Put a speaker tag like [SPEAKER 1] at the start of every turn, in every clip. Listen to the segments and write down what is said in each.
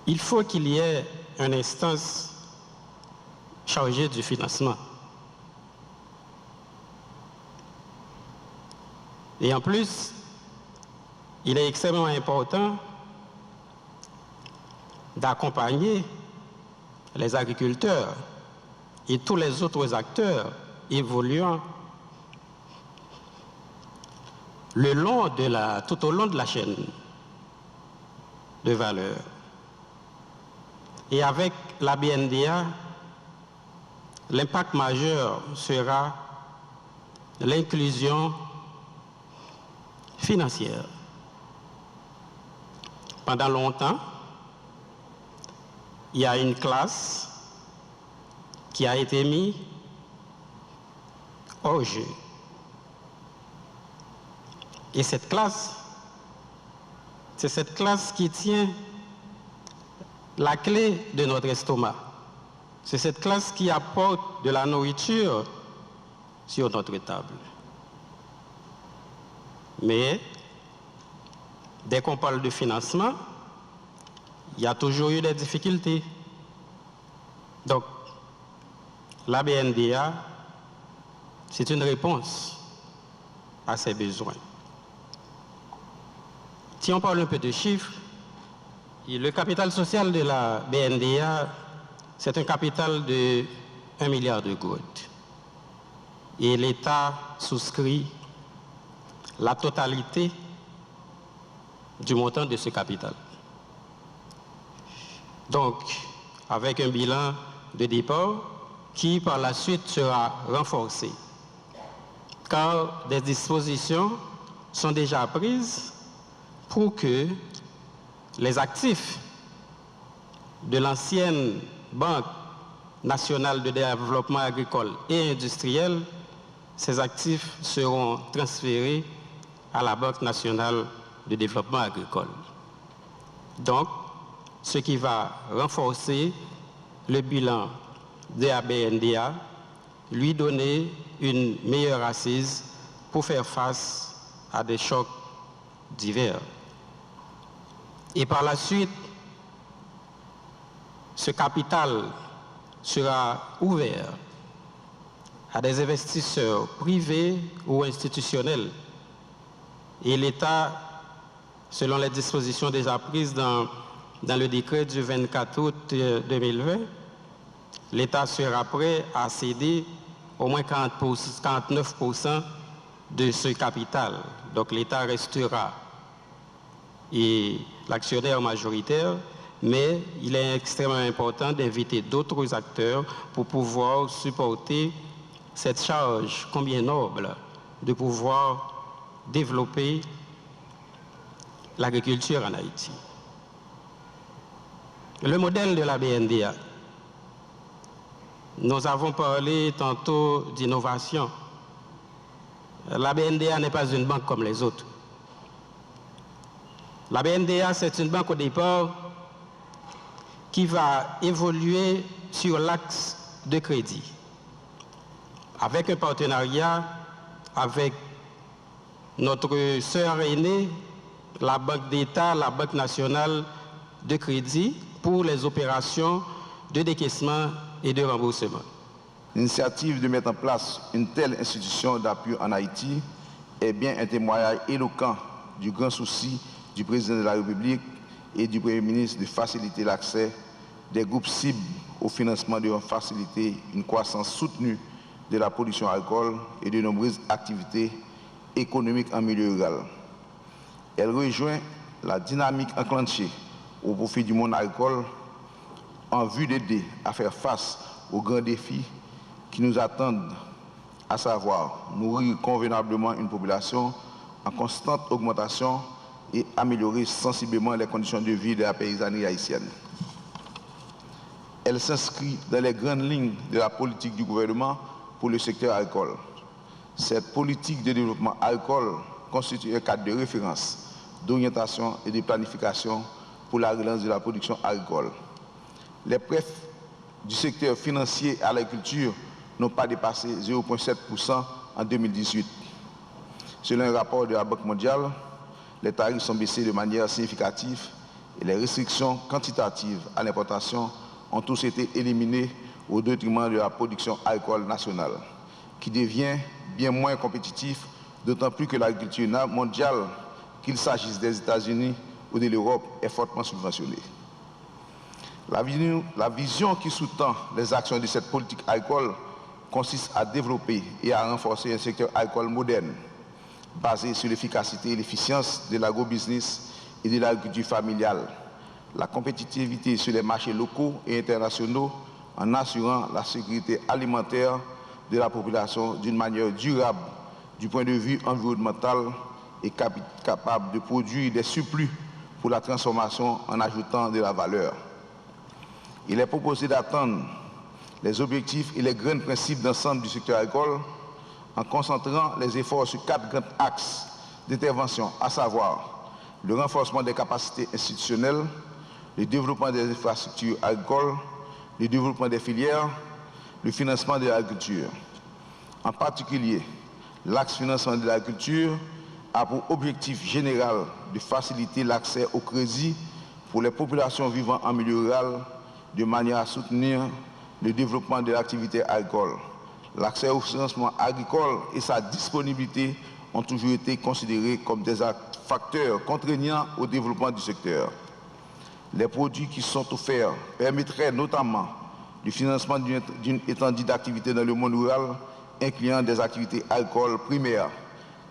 [SPEAKER 1] il faut qu'il y ait une instance chargée du financement. Et en plus, il est extrêmement important d'accompagner les agriculteurs et tous les autres acteurs évoluant tout au long de la chaîne de valeur. Et avec la BNDA, l'impact majeur sera l'inclusion financière. Pendant longtemps, il y a une classe qui a été mise hors jeu. Et cette classe, c'est cette classe qui tient la clé de notre estomac. C'est cette classe qui apporte de la nourriture sur notre table. Mais, dès qu'on parle de financement, il y a toujours eu des difficultés. Donc, la BNDA, c'est une réponse à ces besoins. Si on parle un peu de chiffres, le capital social de la BNDA, c'est un capital de 1 milliard de gouttes. Et l'État souscrit la totalité du montant de ce capital. Donc, avec un bilan de départ qui, par la suite, sera renforcé. Car des dispositions sont déjà prises pour que les actifs de l'ancienne Banque nationale de développement agricole et industriel, ces actifs seront transférés à la Banque nationale de développement agricole. Donc, ce qui va renforcer le bilan de la BNDA, lui donner une meilleure assise pour faire face à des chocs divers. Et par la suite, ce capital sera ouvert à des investisseurs privés ou institutionnels. Et l'État, selon les dispositions déjà prises dans le décret du 24 août 2020, l'État sera prêt à céder au moins 49% de ce capital. Donc l'État restera l'actionnaire majoritaire, mais il est extrêmement important d'inviter d'autres acteurs pour pouvoir supporter cette charge combien noble de pouvoir développer l'agriculture en Haïti. Le modèle de la BNDA. Nous avons parlé tantôt d'innovation. La BNDA n'est pas une banque comme les autres. La BNDA, c'est une banque au départ qui va évoluer sur l'axe de crédit, avec un partenariat avec notre sœur aînée, la Banque d'État, la Banque nationale de crédit, pour les opérations de décaissement et de remboursement.
[SPEAKER 2] L'initiative de mettre en place une telle institution d'appui en Haïti est bien un témoignage éloquent du grand souci du président de la République et du Premier ministre de faciliter l'accès des groupes cibles au financement de faciliter une croissance soutenue de la production agricole et de nombreuses activités économiques en milieu rural. Elle rejoint la dynamique enclenchée au profit du monde agricole en vue d'aider à faire face aux grands défis qui nous attendent, à savoir nourrir convenablement une population en constante augmentation et améliorer sensiblement les conditions de vie de la paysannerie haïtienne. Elle s'inscrit dans les grandes lignes de la politique du gouvernement pour le secteur agricole. Cette politique de développement agricole constitue un cadre de référence, d'orientation et de planification pour la relance de la production agricole. Les prêts du secteur financier à l'agriculture n'ont pas dépassé 0,7% en 2018. Selon un rapport de la Banque mondiale, les tarifs sont baissés de manière significative et les restrictions quantitatives à l'importation ont tous été éliminées au détriment de la production agricole nationale, qui devient bien moins compétitive, d'autant plus que l'agriculture mondiale, qu'il s'agisse des États-Unis ou de l'Europe, est fortement subventionnée. La vision qui sous-tend les actions de cette politique agricole consiste à développer et à renforcer un secteur agricole moderne, basé sur l'efficacité et l'efficience de l'agrobusiness et de l'agriculture familiale, la compétitivité sur les marchés locaux et internationaux en assurant la sécurité alimentaire de la population d'une manière durable du point de vue environnemental et capable de produire des surplus pour la transformation en ajoutant de la valeur. Il est proposé d'atteindre les objectifs et les grands principes d'ensemble du secteur agricole en concentrant les efforts sur 4 grands axes d'intervention, à savoir le renforcement des capacités institutionnelles, le développement des infrastructures agricoles, le développement des filières, le financement de l'agriculture. En particulier, l'axe financement de l'agriculture a pour objectif général de faciliter l'accès au crédit pour les populations vivant en milieu rural de manière à soutenir le développement de l'activité agricole. L'accès au financement agricole et sa disponibilité ont toujours été considérés comme des facteurs contraignants au développement du secteur. Les produits qui sont offerts permettraient notamment du financement d'une étendue d'activités dans le monde rural, incluant des activités agricoles primaires,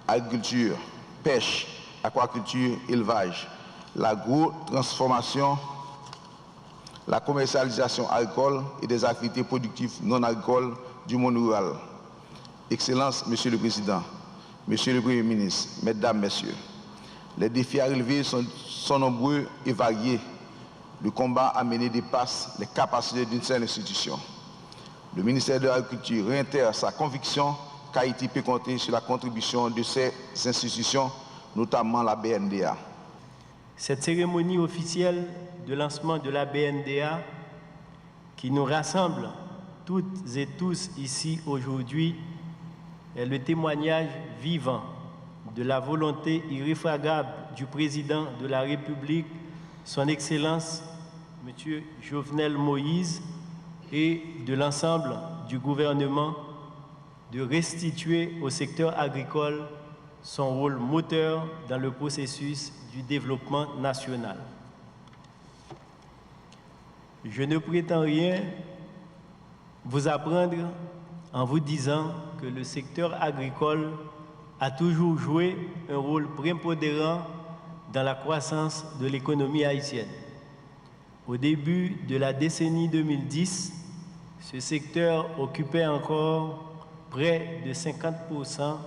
[SPEAKER 2] agriculture, pêche, aquaculture, élevage, l'agro-transformation, la commercialisation agricole et des activités productives non agricoles du monde rural. Excellences, Monsieur le Président, Monsieur le Premier ministre, Mesdames, Messieurs, les défis à relever sont nombreux et variés. Le combat à mener dépasse les capacités d'une seule institution. Le ministère de l'Agriculture réitère sa conviction qu'Haïti peut compter sur la contribution de ces institutions, notamment la BNDA.
[SPEAKER 3] Cette cérémonie officielle de lancement de la BNDA, qui nous rassemble toutes et tous ici aujourd'hui, est le témoignage vivant de la volonté irréfragable du président de la République, son Excellence, M. Jovenel Moïse, et de l'ensemble du gouvernement de restituer au secteur agricole son rôle moteur dans le processus du développement national. Je ne prétends rien vous apprendre en vous disant que le secteur agricole a toujours joué un rôle prépondérant dans la croissance de l'économie haïtienne. Au début de la décennie 2010, ce secteur occupait encore près de 50%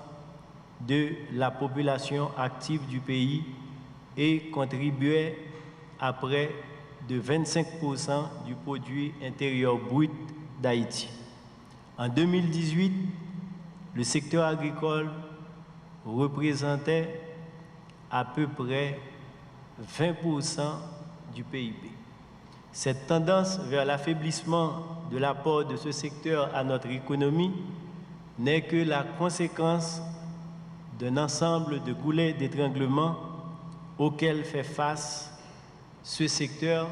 [SPEAKER 3] de la population active du pays et contribuait à près de 25% du produit intérieur brut d'Haïti. En 2018, le secteur agricole représentait à peu près 20% du PIB. Cette tendance vers l'affaiblissement de l'apport de ce secteur à notre économie n'est que la conséquence d'un ensemble de goulets d'étranglement auxquels fait face ce secteur,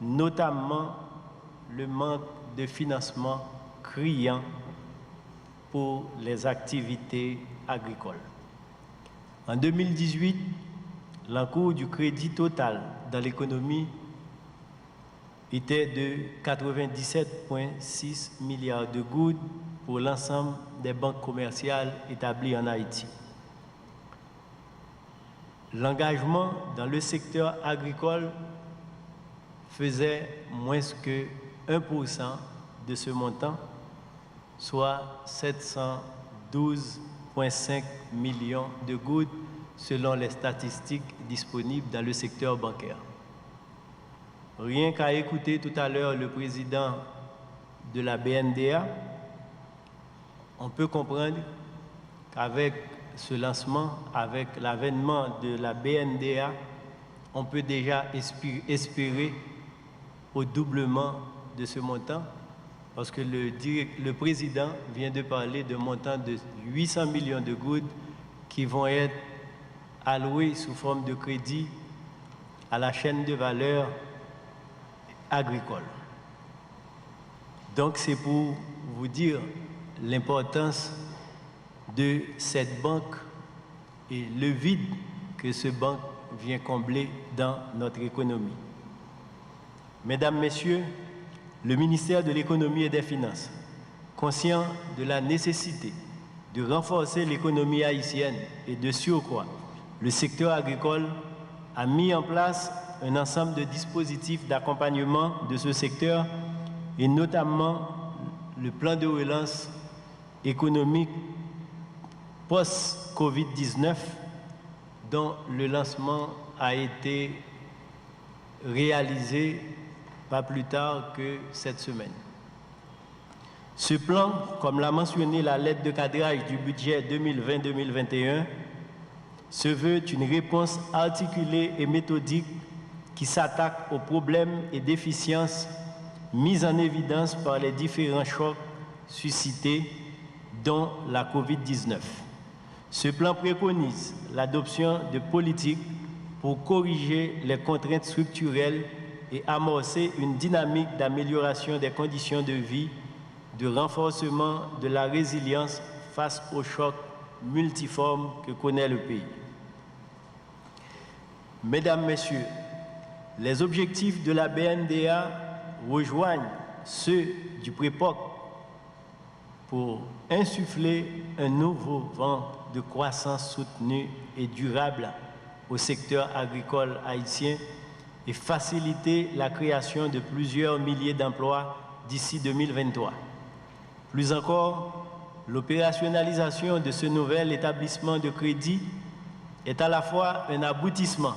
[SPEAKER 3] notamment le manque de financement criant pour les activités agricoles. En 2018, l'encours du crédit total dans l'économie était de 97,6 milliards de gouttes pour l'ensemble des banques commerciales établies en Haïti. L'engagement dans le secteur agricole faisait moins que 1% de ce montant, soit 712,5 millions de gouttes selon les statistiques disponibles dans le secteur bancaire. Rien qu'à écouter tout à l'heure le président de la BNDA, on peut comprendre qu'avec ce lancement, avec l'avènement de la BNDA, on peut déjà espérer au doublement de ce montant, parce que le président vient de parler d'un montant de 800 millions de gouttes qui vont être alloués sous forme de crédit à la chaîne de valeur agricole. Donc c'est pour vous dire l'importance de cette banque et le vide que ce banque vient combler dans notre économie. Mesdames, Messieurs, le ministère de l'Économie et des Finances, conscient de la nécessité de renforcer l'économie haïtienne et de surcroît le secteur agricole, a mis en place un ensemble de dispositifs d'accompagnement de ce secteur et notamment le plan de relance économique post-Covid-19 dont le lancement a été réalisé pas plus tard que cette semaine. Ce plan, comme l'a mentionné la lettre de cadrage du budget 2020-2021, se veut une réponse articulée et méthodique qui s'attaque aux problèmes et déficiences mis en évidence par les différents chocs suscités, dont la COVID-19. Ce plan préconise l'adoption de politiques pour corriger les contraintes structurelles et amorcer une dynamique d'amélioration des conditions de vie, de renforcement de la résilience face aux chocs multiformes que connaît le pays. Mesdames, Messieurs, les objectifs de la BNDA rejoignent ceux du PREPOC pour insuffler un nouveau vent de croissance soutenue et durable au secteur agricole haïtien et faciliter la création de plusieurs milliers d'emplois d'ici 2023. Plus encore, l'opérationnalisation de ce nouvel établissement de crédit est à la fois un aboutissement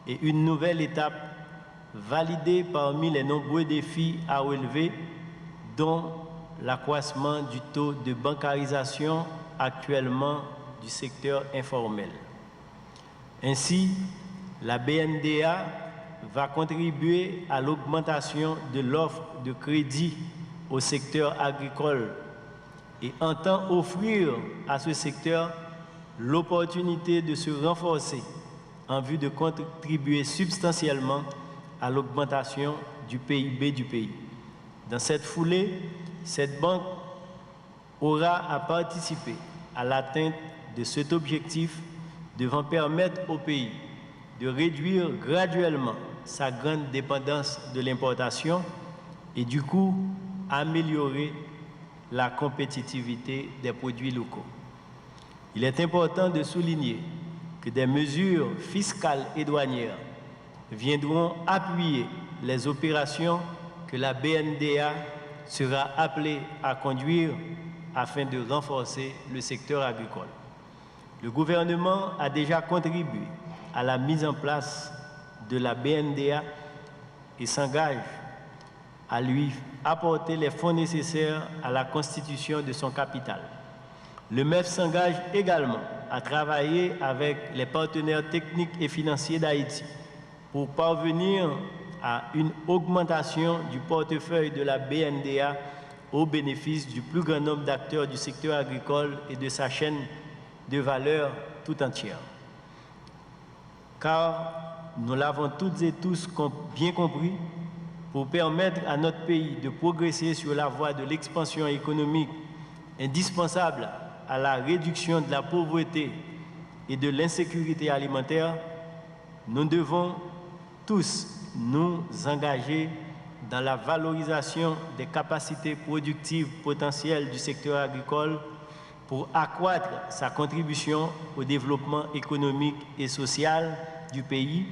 [SPEAKER 3] et une nouvelle étape validée parmi les nombreux défis à relever, dont l'accroissement du taux de bancarisation actuellement du secteur informel. Ainsi, la BNDA va contribuer à l'augmentation de l'offre de crédit au secteur agricole et entend offrir à ce secteur l'opportunité de se renforcer en vue de contribuer substantiellement à l'augmentation du PIB du pays. Dans cette foulée, cette banque aura à participer à l'atteinte de cet objectif devant permettre au pays de réduire graduellement sa grande dépendance de l'importation et du coup améliorer la compétitivité des produits locaux. Il est important de souligner que des mesures fiscales et douanières viendront appuyer les opérations que la BNDA sera appelée à conduire afin de renforcer le secteur agricole. Le gouvernement a déjà contribué à la mise en place de la BNDA et s'engage à lui apporter les fonds nécessaires à la constitution de son capital. Le MEF s'engage également à travailler avec les partenaires techniques et financiers d'Haïti pour parvenir à une augmentation du portefeuille de la BNDA au bénéfice du plus grand nombre d'acteurs du secteur agricole et de sa chaîne de valeur tout entière. Car nous l'avons toutes et tous bien compris, pour permettre à notre pays de progresser sur la voie de l'expansion économique indispensable à la réduction de la pauvreté et de l'insécurité alimentaire, nous devons tous nous engager dans la valorisation des capacités productives potentielles du secteur agricole pour accroître sa contribution au développement économique et social du pays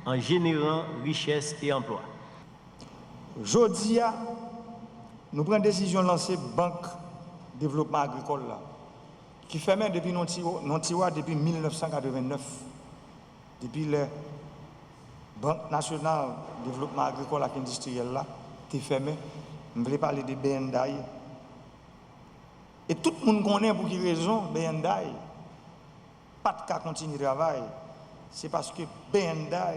[SPEAKER 3] en générant richesse et emploi.
[SPEAKER 4] Aujourd'hui, nous prenons décision de lancer Banque Développement Agricole là, qui fermait depuis depuis 1989, depuis la Banque Nationale de Développement Agricole et Industriel là, qui fermée. Je voulais parler de BNDA. Et tout le monde connaît pour quelle raison BNDA pas de cas continuer de travail. C'est parce que BNDA,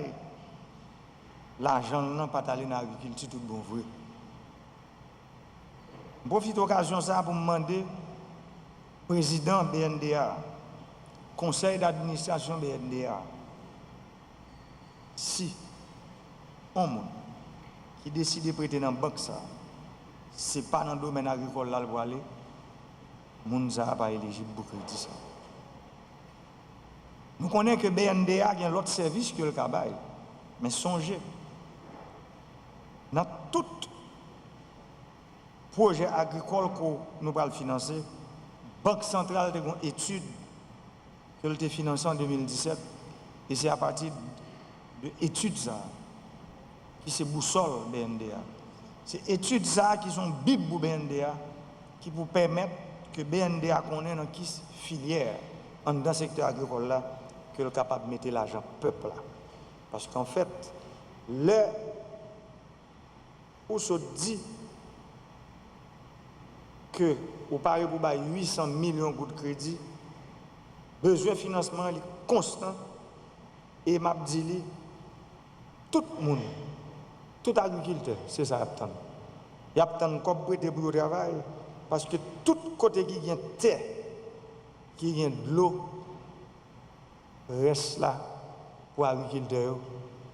[SPEAKER 4] l'argent n'a pas allé dans l'agriculture, tout bon vrai. Je profite de l'occasion pour demander au président BNDA, conseil d'administration BNDA, si un monde qui décide de prêter dans la banque, ça, ce n'est pas dans le domaine agricole là pour aller, le monde n'est pas éligible pour crédit. Ça. Nous connaissons que BNDA a l'autre service que le Cabaye, mais songez, dans tout projet agricole que nous allons financer, la Banque centrale a une étude que elle a financée en 2017, et c'est à partir de l'étude qui c'est boussole BNDA. C'est études qui sont bibles pour BNDA, qui vous permettent que BNDA connaisse dans qui filière, dans le secteur agricole là, que le capable de mettre l'argent peuple là. Parce qu'en fait, le où se dit que au pari pour 800 millions de crédits, besoin de financement est constant et m'a dit tout le monde, tout agriculteur, c'est ça attend. Il y a tant de prêter pour le travail parce que tout côté qui vient terre, qui vient de l'eau, reste là pour l'agriculteur.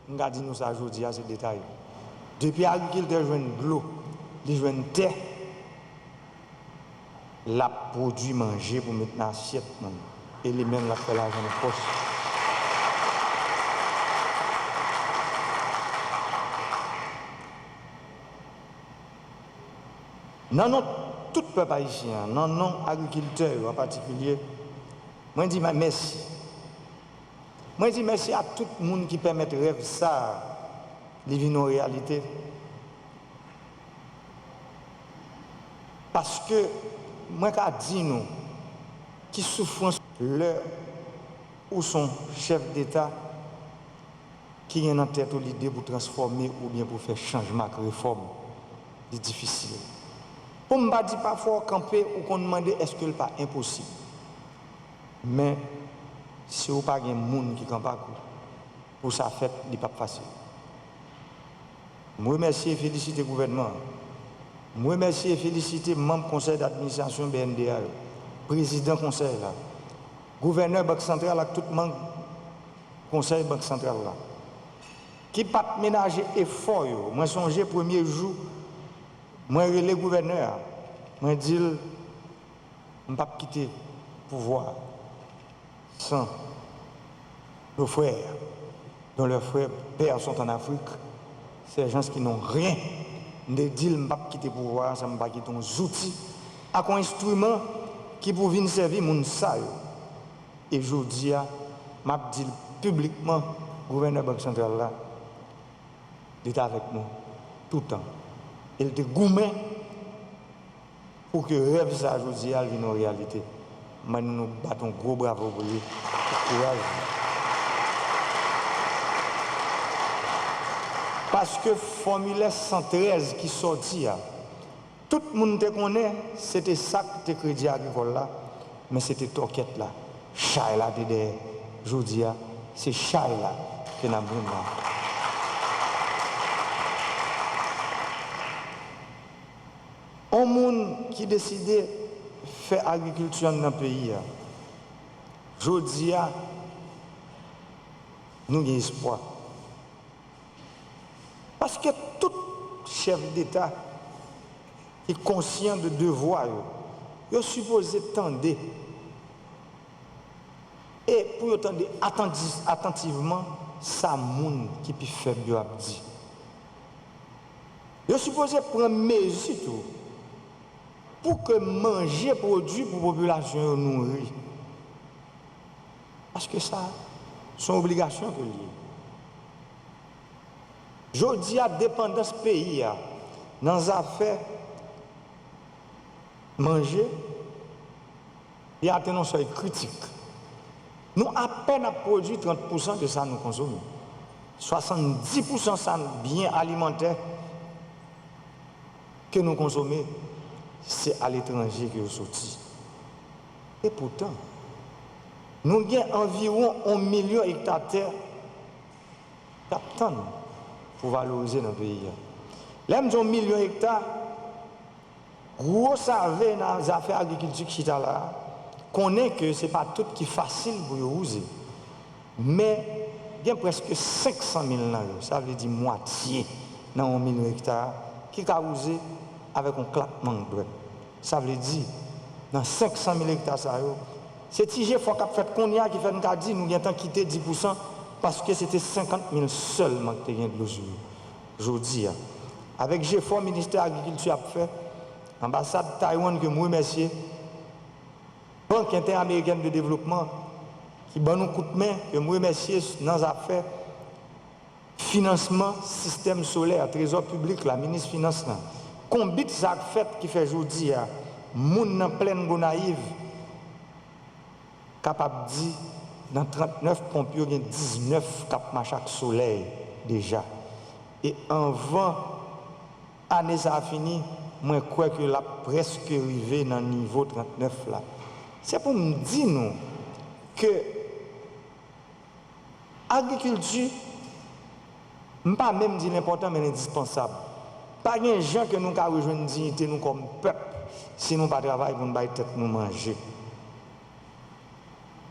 [SPEAKER 4] Nous avons dit nous ça aujourd'hui à ces détails. Depuis l'agriculteur joue de l'eau, il joue de terre, la produit manger pour mettre dans l'assiette et les mêmes la fait l'argent de poche. Non, tout peuple haïtien, non, agriculteurs en particulier, moi je dis merci. Moi je dis merci à tout le monde qui permet de rêver ça, de vivre en réalité. Parce que, moi je dis nous, qui souffrent le ou son chef d'État qui est en tête l'idée pour transformer ou bien pour faire changement, réforme, c'est difficile. Pour ne pas dire parfois camper ou qu'on demande est-ce que ce n'est pas impossible. Mais si vous n'avez pas de monde qui campe pour ça fait, ce n'est pas facile. Je remercie et félicite le gouvernement. Je remercie et félicite le membre du conseil d'administration BNDA, président du conseil, gouverneur Banque centrale, tout le monde conseil Banque centrale. Qui ne pas ménager effort. Moi, je songe le premier jour. Moi, je suis gouverneur, je dis, je ne peux pas quitter le pouvoir sans nos frères, dont leurs frères pères sont en Afrique. C'est des gens qui n'ont rien. Je dis, je ne peux pas quitter le pouvoir, je ne peux pas quitter nos outils, à un instrument qui peut venir servir mon salle. Et je dis, je dis publiquement, le gouverneur de la Banque centrale, là, d'être avec nous tout le temps. Il était gourmet pour que le rêve ça aujourd'hui vienne en réalité. Maintenant, nous battons gros bravo pour lui. Courage. Parce que formulaire 113 qui sortit, tout le monde te connaît, c'était ça que tu crédit agricole là, mais c'était toquette là. Chai là, derrière. Je dis, c'est chai là que nous avons. Un monde qui décide de faire agriculture dans le pays, je dis, nous avons espoir. Parce que tout chef d'État est conscient de devoir, il est supposé tendre. Et pour attendre attentivement, ça monde qui peut faire bien dit. Il est supposé prendre mesure pour que manger produit pour la population nourrie. Parce que ça, c'est une obligation que lié. Je dis à dépendance pays, dans les affaires, manger, il y a un seuil critique. Nous, à peine à produire 30% de ça nous consommons. 70% ça bien alimentaire que nous consommons, c'est à l'étranger que nous sortis. Et pourtant, nous avons environ 1 million d'hectares de terre qui attendent pour valoriser notre pays. Là, nous avons 1 million d'hectares, gros savez dans les affaires agriculture qui sont là, connaît que ce n'est pas tout qui est facile pour user. Mais il y a presque 500 000 dans eux. Ça veut dire moitié dans 1 million hectares qui a usé avec un claquement de doigts. Ça veut dire, dans 500 000 hectares, c'est TG faut qu'a fait qu'on y a qui fait nous dire nous avons quitté 10% parce que c'était 50 000 seulement qui étaient de l'eau. Aujourd'hui, avec GFOR, ministère de l'Agriculture a fait, l'ambassade de Taïwan que je remercie, Banque interaméricaine de développement qui donne nous coup de main, que je remercie dans les affaires financement système solaire, trésor public, la ministre finance. Combien de ça fait qui fait aujourd'hui, moun en pleine gonaïve, capable de dire, dans 39 pompiers, il y a 19 cap chaque soleil déjà. Et en 20 années, ça a fini, moi je crois que la presque arrivé dans le niveau 39 là. C'est pour me dire nous que l'agriculture, je ne pas même dire l'important, mais l'indispensable. Pas de gens que nous avons rejoint une dignité nous comme peuple si nous ne travaillons pas pour nous tête nous manger.